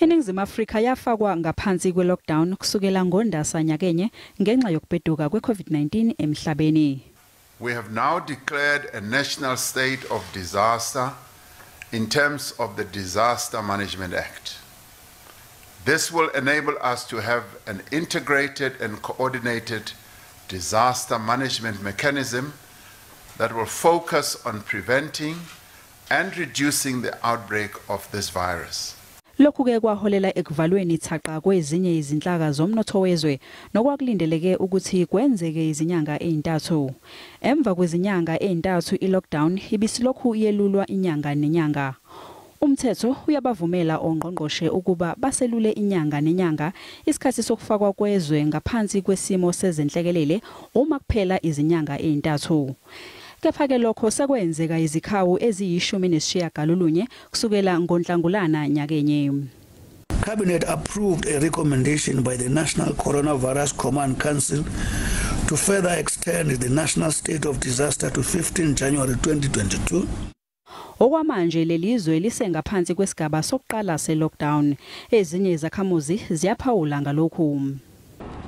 INingizimu Africa yafakwa ngaphansi kwe-lockdown kusukela ngoNdasa nyakenye ngenxa yokubeduka kwe-COVID-19 emhlabeni. We have now declared a national state of disaster in terms of the Disaster Management Act. This will enable us to have an integrated and coordinated disaster management mechanism that will focus on preventing and reducing the outbreak of this virus. Lokhu ke kwaholela ekuvalweni thaqa kwezinye izinhlaka zomnotho wezwe nokwakulindeleke ukuthi kwenzeke izinyanga ezintathu. Emva kwezinyanga ezintathu i-lockdown ibisilokhu iyelulwa inyanga nenyanga. Umthetho uyabavumela ongqongqoshe ukuba baselule inyanga nenyanga isikhathi sokufakwa kwezwe ngaphansi kwesimo senhlekelele uma kuphela izinyanga ezintathu. Kepha ke lokho sekwenzeka izikhawu eziyishumi kusukela ngoNhlangulana nyakenye. Cabinet approved a recommendation by the National Coronavirus Command Council to further extend the national state of disaster to 15 January 2022. Okwamanje lelizwe lisengaphansi kwesigaba sokuqala se-lockdown. Ezinye izakhamuzi ziyaphawula ngalokhu.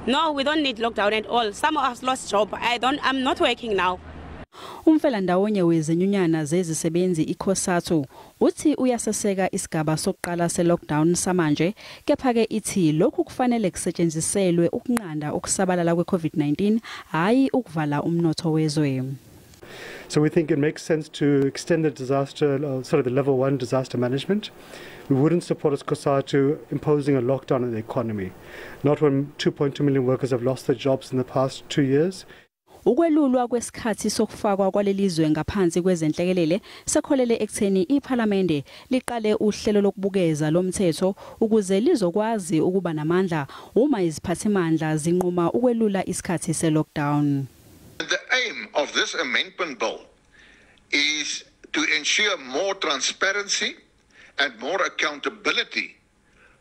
No, we don't need lockdown at all. Some of us lost job. I'm not working now. Umfela ndawonye wezinyunyana zezisebenzi ikhosathu uthi uyaseseka isigaba sokuqala se-lockdown samanje kepha ke ithi lokhu kufanele kusetshenziselwe ukunqanda ukusabalala kwe-COVID-19 hayi ukuvala umnotho wezwe. So we think it makes sense to extend the the level 1 disaster management. We wouldn't support as COSATU imposing a lockdown on the economy, not when 2.2 million workers have lost their jobs in the past 2 years. Ukwelulwa kwesikhathi sokufakwa kwalelizwe ngaphansi kwezenhlekelele sekholele ekutheni iPhalamende liqale uhlelo lokubukeza lomthetho ukuze lizokwazi ukuba namandla uma iziphathimandla zinquma ukwelula isikhathi se-lockdown. The aim of this amendment bill is to ensure more transparency and more accountability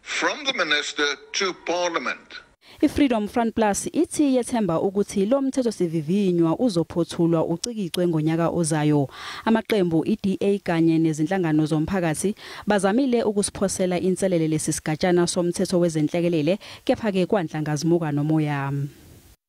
from the minister to Parliament. IFreedom Front Plus ithi yethemba ukuthi lo mthetho sivivinywa uzophothulwa ucikicwe ngonyaka ozayo. Amaqembu iDA kanye nezinhlangano zomphakathi bazamile ukusiphosela inselele lesisigajana somthetho wezenhlekelele kepha ke kwanhlangazimuka nomoya.